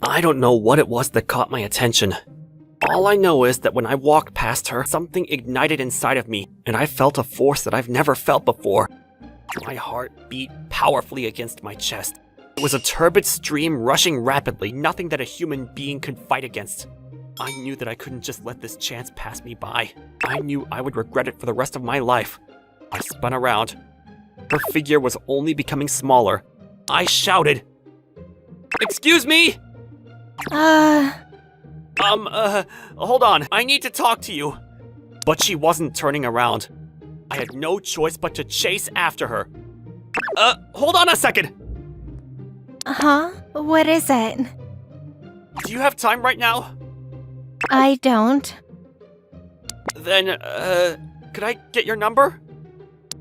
I don't know what it was that caught my attention. All I know is that when I walked past her, something ignited inside of me, and I felt a force that I've never felt before. My heart beat powerfully against my chest. It was a turbid stream rushing rapidly, nothing that a human being could fight against. I knew that I couldn't just let this chance pass me by. I knew I would regret it for the rest of my life. I spun around. Her figure was only becoming smaller. I shouted, "Excuse me?" Hold on, I need to talk to you. But she wasn't turning around. I had no choice but to chase after her. Hold on a second! Huh? What is it? Do you have time right now? I don't. Then, could I get your number?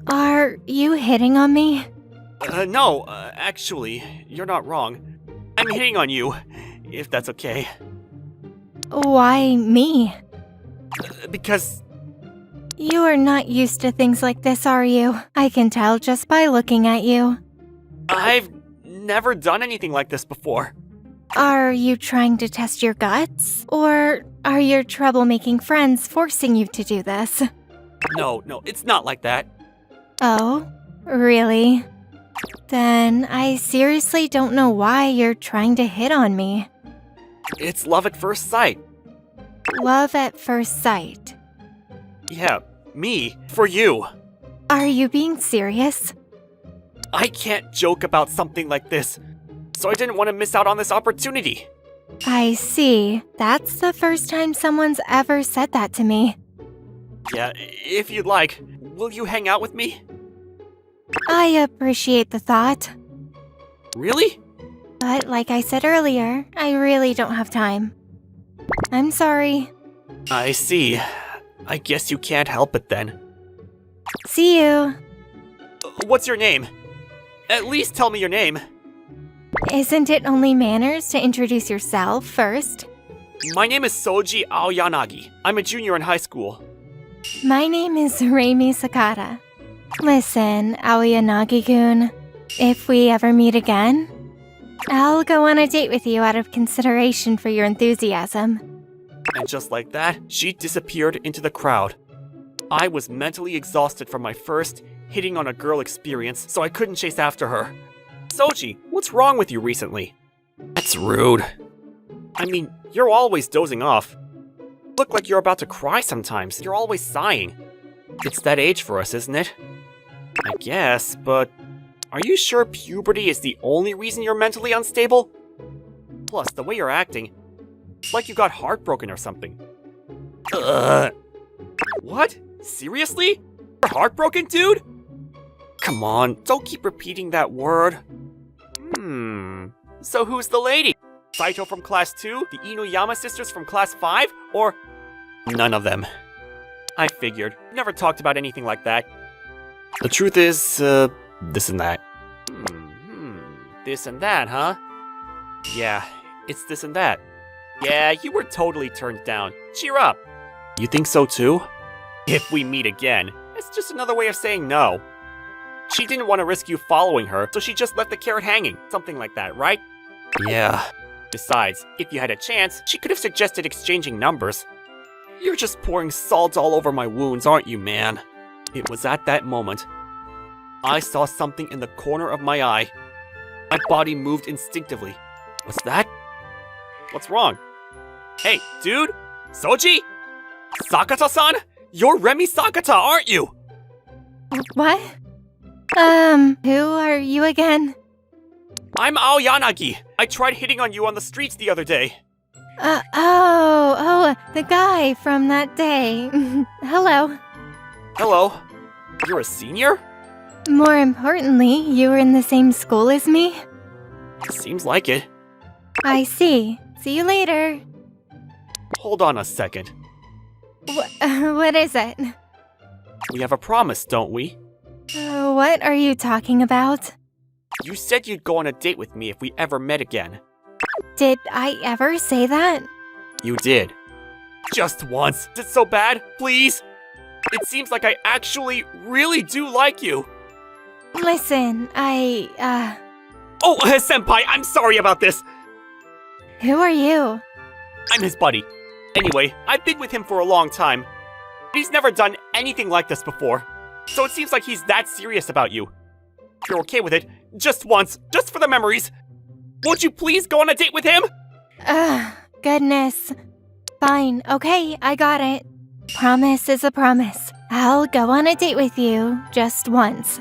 Are you hitting on me? No, actually, you're not wrong. I'm hitting on you, if that's okay. Why me? Because You are not used to things like this, are you? I can tell just by looking at you. I've never done anything like this before. Are you trying to test your guts? Or are your troublemaking friends forcing you to do this? No, it's not like that. Oh, really? Then I seriously don't know why you're trying to hit on me. It's love at first sight. Love at first sight. Yeah, me, for you. Are you being serious? I can't joke about something like this, so I didn't want to miss out on this opportunity. I see. That's the first time someone's ever said that to me. Yeah, if you'd like, will you hang out with me? I appreciate the thought. Really? But like I said earlier, I really don't have time. I'm sorry. I see. I guess you can't help it then. See you. What's your name? At least tell me your name. Isn't it only manners to introduce yourself first? My name is Soji Aoyanagi. I'm a junior in high school. My name is Reimi Sakata. Listen, Aoyanagi-kun, if we ever meet again, I'll go on a date with you out of consideration for your enthusiasm. And just like that, she disappeared into the crowd. I was mentally exhausted from my first hitting on a girl experience, so I couldn't chase after her. Soji, what's wrong with you recently? That's rude. I mean, you're always dozing off. Look like you're about to cry sometimes. You're always sighing. It's that age for us, isn't it? I guess, but are you sure puberty is the only reason you're mentally unstable? Plus, the way you're acting, it's like you got heartbroken or something. What? Seriously? You're heartbroken, dude? Come on, don't keep repeating that word. So who's the lady? Saito from class 2? The Inuyama sisters from class 5? Or none of them? I figured. Never talked about anything like that. The truth is, this and that. This and that, huh? Yeah, it's this and that. Yeah, you were totally turned down. Cheer up. You think so too? If we meet again, it's just another way of saying no. She didn't want to risk you following her, so she just left the carrot hanging. Something like that, right? Yeah. Besides, if you had a chance, she could have suggested exchanging numbers. You're just pouring salt all over my wounds, aren't you, man? It was at that moment I saw something in the corner of my eye. My body moved instinctively. What's that? What's wrong? Hey, dude! Soji? Sakata-san? You're Remi Sakata, aren't you? What? Who are you again? I'm Aoyanagi. I tried hitting on you on the streets the other day. The guy from that day. Hello. Hello. You're a senior? More importantly, you were in the same school as me? Seems like it. I see. See you later. Hold on a second. What is it? We have a promise, don't we? What are you talking about? You said you'd go on a date with me if we ever met again. Did I ever say that? You did. Just once. Is it so bad? Please? It seems like I actually really do like you. Listen, Oh, senpai, I'm sorry about this. Who are you? I'm his buddy. Anyway, I've been with him for a long time. He's never done anything like this before. So it seems like he's that serious about you. If you're okay with it, just once, just for the memories, won't you please go on a date with him? Ugh, goodness. Fine, okay, I got it. Promise is a promise. I'll go on a date with you just once.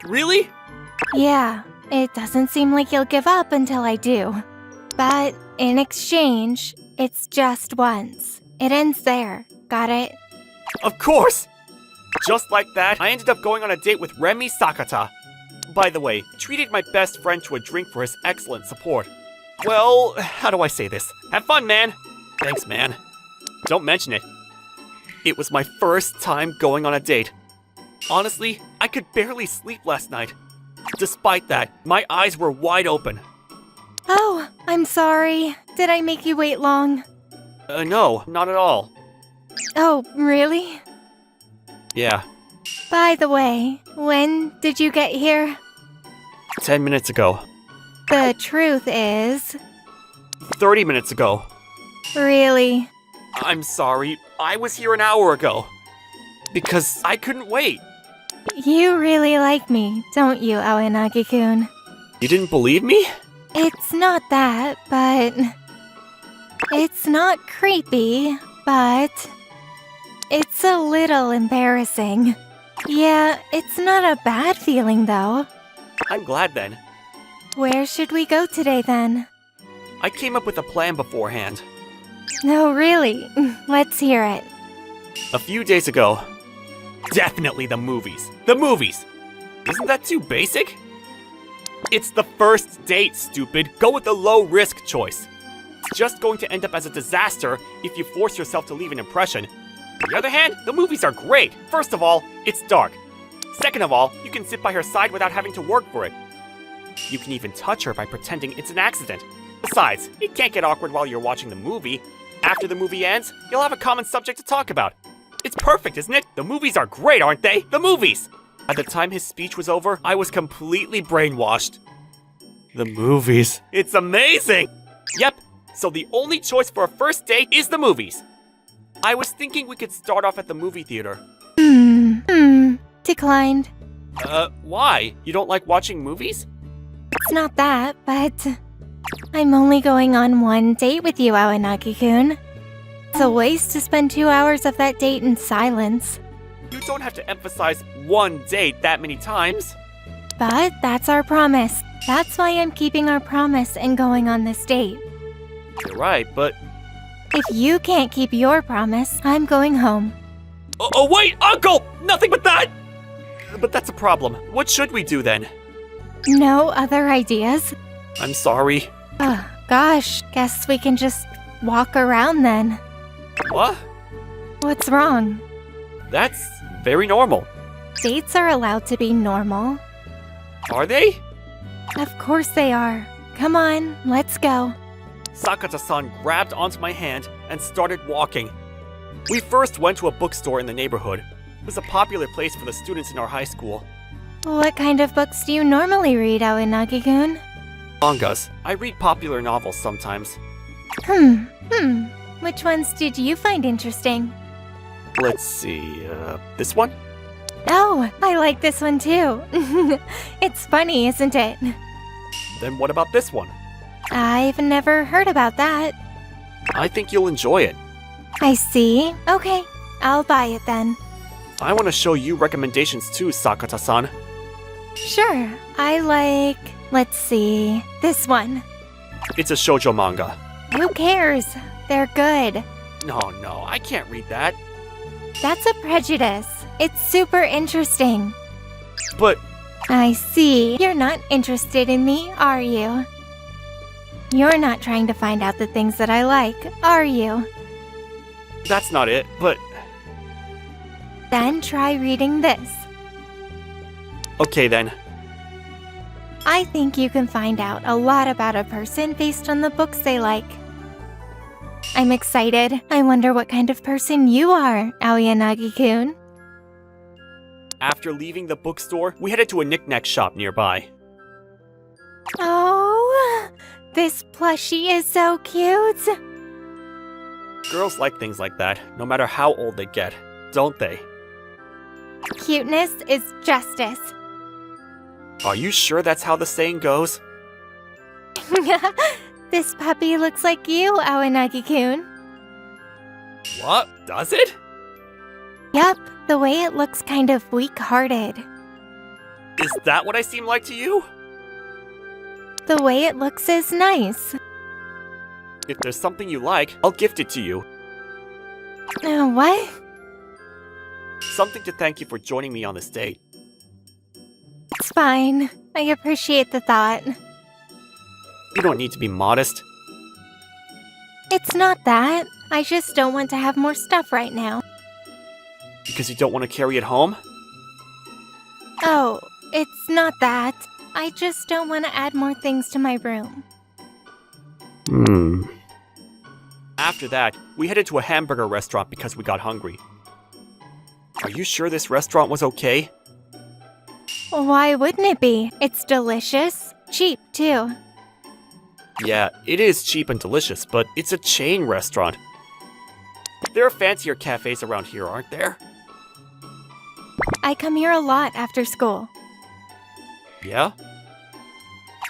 Really? Yeah, it doesn't seem like you'll give up until I do. But in exchange, it's just once. It ends there. Got it? Of course! Just like that, I ended up going on a date with Remi Sakata. By the way, treated my best friend to a drink for his excellent support. Well, how do I say this? Have fun, man! Thanks, man. Don't mention it. It was my first time going on a date. Honestly, I could barely sleep last night. Despite that, my eyes were wide open. Oh, I'm sorry. Did I make you wait long? No, not at all. Oh, really? Yeah, By the way, when did you get here? 10 minutes ago. The truth is... 30 minutes ago. Really? I'm sorry, I was here an hour ago. Because I couldn't wait. You really like me, don't you, Aoyanagi-kun? You didn't believe me? It's not that, but... It's not creepy, but... It's a little embarrassing. Yeah, it's not a bad feeling, though. I'm glad then. Where should we go today, then? I came up with a plan beforehand. No, really. Let's hear it. A few days ago. Definitely the movies. The movies! Isn't that too basic? It's the first date, stupid. Go with the low-risk choice. It's just going to end up as a disaster if you force yourself to leave an impression. On the other hand, the movies are great. First of all, it's dark. Second of all, you can sit by her side without having to work for it. You can even touch her by pretending it's an accident. Besides, it can't get awkward while you're watching the movie. After the movie ends, you'll have a common subject to talk about. It's perfect, isn't it? The movies are great, aren't they? The movies! At the time his speech was over, I was completely brainwashed. The movies. It's amazing! Yep, so the only choice for a first date is the movies. I was thinking we could start off at the movie theater. Declined. Why? You don't like watching movies? It's not that, but... I'm only going on one date with you, Aoyanagi-kun. It's a waste to spend 2 hours of that date in silence. You don't have to emphasize one date that many times. But that's our promise. That's why I'm keeping our promise and going on this date. You're right, but... If you can't keep your promise, I'm going home. Oh, wait, Uncle! Nothing but that! But that's a problem. What should we do then? No other ideas? I'm sorry. Gosh, guess we can just walk around then. What? What's wrong? That's very normal. Dates are allowed to be normal. Are they? Of course they are. Come on, let's go. Sakata-san grabbed onto my hand and started walking. We first went to a bookstore in the neighborhood. It was a popular place for the students in our high school. What kind of books do you normally read, Aoyanagi-kun? Mangas. I read popular novels sometimes. Which ones did you find interesting? Let's see, this one? Oh, I like this one too. It's funny, isn't it? Then what about this one? I've never heard about that. I think you'll enjoy it. I see. Okay, I'll buy it then. I want to show you recommendations too, Sakata-san. Sure, I like... Let's see... this one. It's a shoujo manga. Who cares? They're good. No, I can't read that. That's a prejudice. It's super interesting. But... I see. You're not interested in me, are you? You're not trying to find out the things that I like, are you? that's not it, but... Then try reading this. Okay then. I think you can find out a lot about a person based on the books they like. I'm excited. I wonder what kind of person you are, Aoyanagi-kun. After leaving the bookstore, we headed to a knick-knack shop nearby. Oh, This plushie is so cute. Girls like things like that, no matter how old they get, don't they? Cuteness is justice. Are you sure that's how the saying goes? This puppy looks like you, Awanagi-kun. What? Does it? Yup, the way it looks kind of weak-hearted. Is that what I seem like to you? The way it looks is nice. If there's something you like, I'll gift it to you. What? Something to thank you for joining me on this date. It's fine. I appreciate the thought. You don't need to be modest. It's not that. I just don't want to have more stuff right now. Because you don't want to carry it home? Oh, it's not that. I just don't want to add more things to my room. After that, we headed to a hamburger restaurant because we got hungry. Are you sure this restaurant was okay? Why wouldn't it be? It's delicious. Cheap, too. Yeah, it is cheap and delicious, but it's a chain restaurant. There are fancier cafes around here, aren't there? I come here a lot after school. Yeah?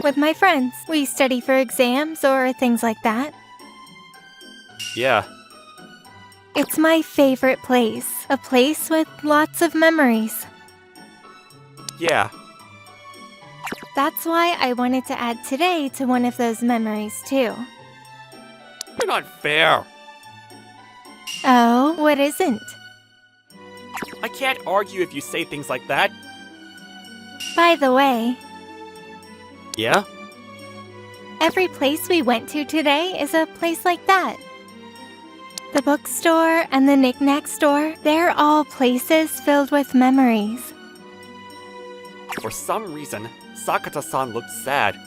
With my friends. We study for exams or things like that. Yeah. It's my favorite place. A place with lots of memories. Yeah. That's why I wanted to add today to one of those memories, too. You're not fair. Oh, what isn't? I can't argue if you say things like that. By the way, Yeah? every place we went to today is a place like that. The bookstore and the knick-knack store, they're all places filled with memories. For some reason, Sakata-san looked sad.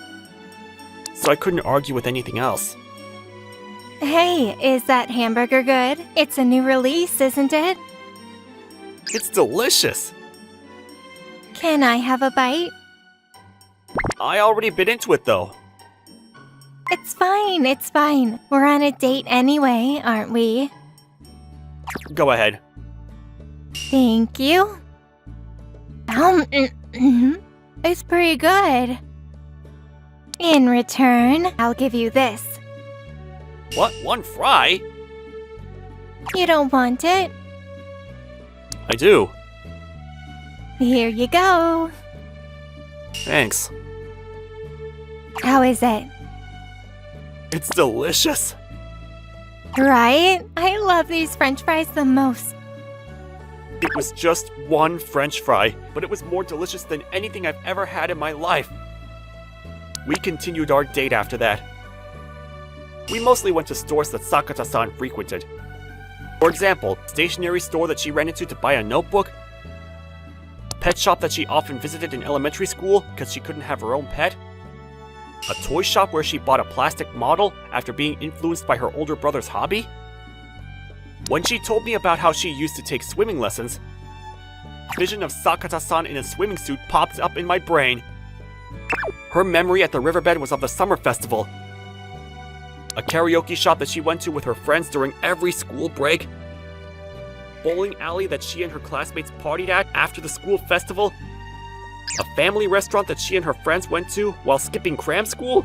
So I couldn't argue with anything else. Hey, is that hamburger good? It's a new release, isn't it? It's delicious! Can I have a bite? I already bit into it though. It's fine, it's fine. We're on a date anyway, aren't we? Go ahead. Thank you. It's pretty good. In return, I'll give you this. What? One fry? You don't want it? I do. Here you go. Thanks. How is it? It's delicious. Right? I love these french fries the most. It was just one French fry, but it was more delicious than anything I've ever had in my life. We continued our date after that. We mostly went to stores that Sakata-san frequented. For example, stationery store that she ran into to buy a notebook, a pet shop that she often visited in elementary school because she couldn't have her own pet, a toy shop where she bought a plastic model after being influenced by her older brother's hobby. When she told me about how she used to take swimming lessons, a vision of Sakata-san in a swimming suit popped up in my brain. Her memory at the riverbed was of the summer festival, a karaoke shop that she went to with her friends during every school break, bowling alley that she and her classmates partied at after the school festival, a family restaurant that she and her friends went to while skipping cram school.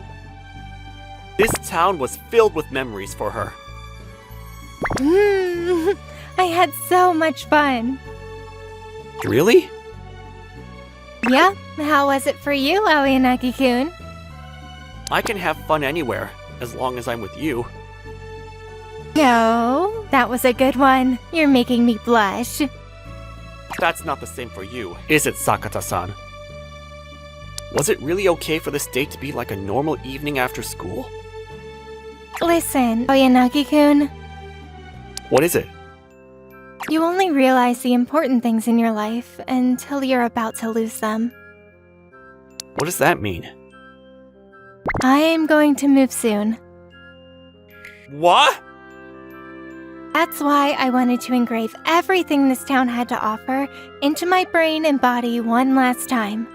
This town was filled with memories for her. I had so much fun. Really? Yeah, how was it for you, Aoyanagi-kun? I can have fun anywhere, as long as I'm with you. No, that was a good one. You're making me blush. That's not the same for you, is it, Sakata-san? Was it really okay for this date to be like a normal evening after school? Listen, Aoyanagi-kun, What is it? you only realize the important things in your life until you're about to lose them. What does that mean? I'm going to move soon. What? That's why I wanted to engrave everything this town had to offer into my brain and body one last time.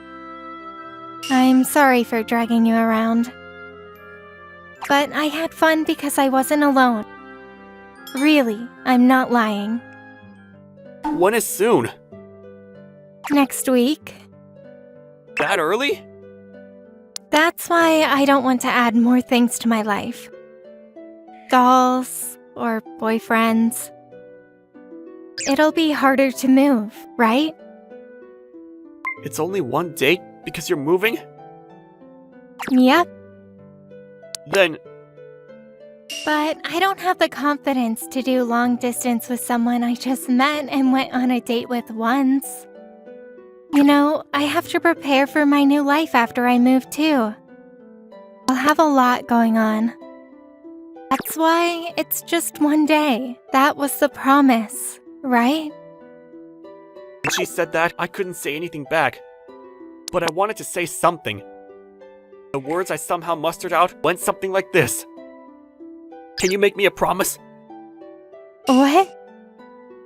I'm sorry for dragging you around. But I had fun because I wasn't alone. Really, I'm not lying. When is soon? Next week. That early? That's why I don't want to add more things to my life. Dolls or boyfriends. It'll be harder to move, right? It's only one date because you're moving? Yep, Then, but I don't have the confidence to do long distance with someone I just met and went on a date with once. You know, I have to prepare for my new life after I move too. I'll have a lot going on. That's why it's just one day. That was the promise, right? when she said that, I couldn't say anything back. But I wanted to say something. The words I somehow mustered out went something like this. Can you make me a promise? What?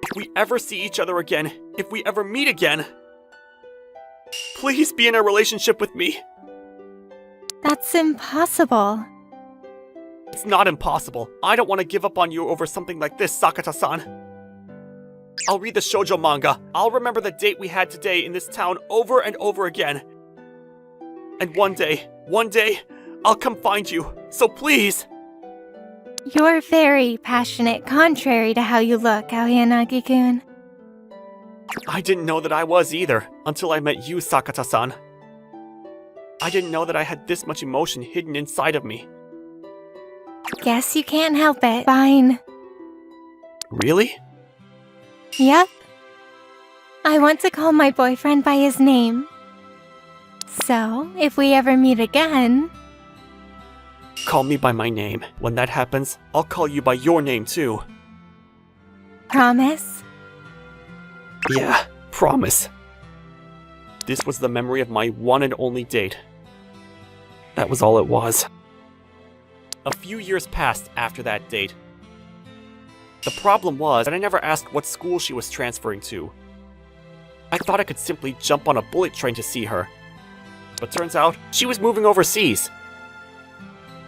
If we ever see each other again, if we ever meet again, please be in a relationship with me. That's impossible. It's not impossible. I don't want to give up on you over something like this, Sakata-san. I'll read the shoujo manga. I'll remember the date we had today in this town over and over again. And one day, I'll come find you. So please. You're very passionate, contrary to how you look, Aoyanagi-kun. I didn't know that I was either, until I met you, Sakata-san. I didn't know that I had this much emotion hidden inside of me. Guess you can't help it. Fine. Really? Yep. I want to call my boyfriend by his name. So, if we ever meet again... Call me by my name. When that happens, I'll call you by your name too. Promise? Yeah, promise. This was the memory of my one and only date. That was all it was. A few years passed after that date. The problem was that I never asked what school she was transferring to. I thought I could simply jump on a bullet train to see her. But turns out, she was moving overseas.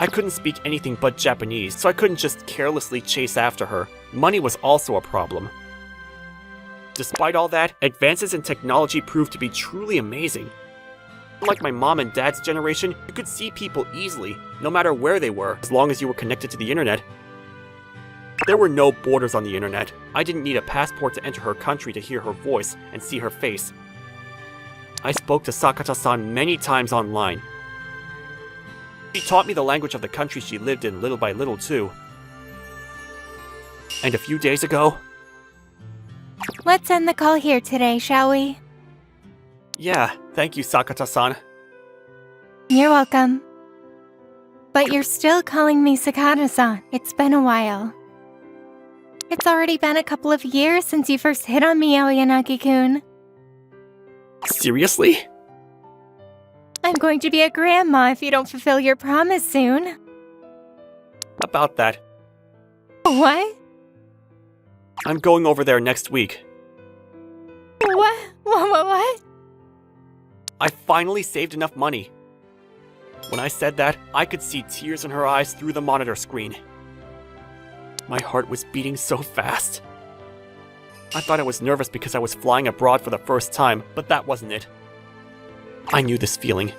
I couldn't speak anything but Japanese, so I couldn't just carelessly chase after her. Money was also a problem. Despite all that, advances in technology proved to be truly amazing. Unlike my mom and dad's generation, you could see people easily, no matter where they were, as long as you were connected to the internet. There were no borders on the internet. I didn't need a passport to enter her country to hear her voice and see her face. I spoke to Sakata-san many times online. She taught me the language of the country she lived in little by little too. And a few days ago... Let's end the call here today, shall we? Yeah, thank you, Sakata-san. You're welcome. But you're still calling me Sakata-san. It's been a while. It's already been a couple of years since you first hit on me, Aoyanagi-kun. Seriously? I'm going to be a grandma if you don't fulfill your promise soon. About that. What? I'm going over there next week. What? I finally saved enough money. When I said that, I could see tears in her eyes through the monitor screen. My heart was beating so fast. I thought I was nervous because I was flying abroad for the first time, but that wasn't it. I knew this feeling.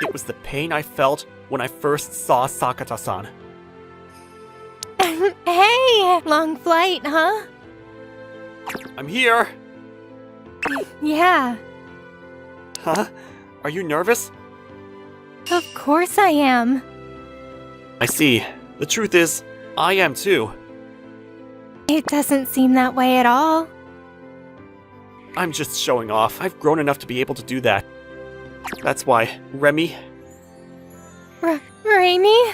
It was the pain I felt when I first saw Sakata-san. Hey! Long flight, huh? I'm here! Yeah. Huh? Are you nervous? Of course I am. I see. The truth is, I am too. It doesn't seem that way at all. I'm just showing off. I've grown enough to be able to do that. That's why, Remy, Raimi?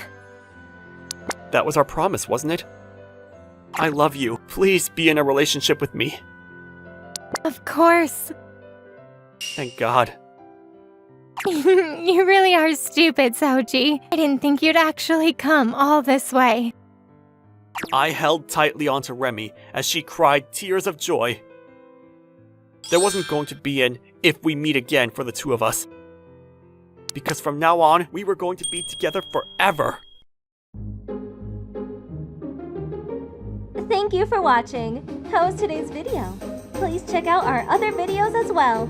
that was our promise, wasn't it? I love you. Please be in a relationship with me. Of course. Thank God. You really are stupid, Soji. I didn't think you'd actually come all this way. I held tightly onto Remy as she cried tears of joy. There wasn't going to be an "if we meet again" for the two of us. Because from now on, we were going to be together forever. Thank you for watching. How was today's video? Please check out our other videos as well.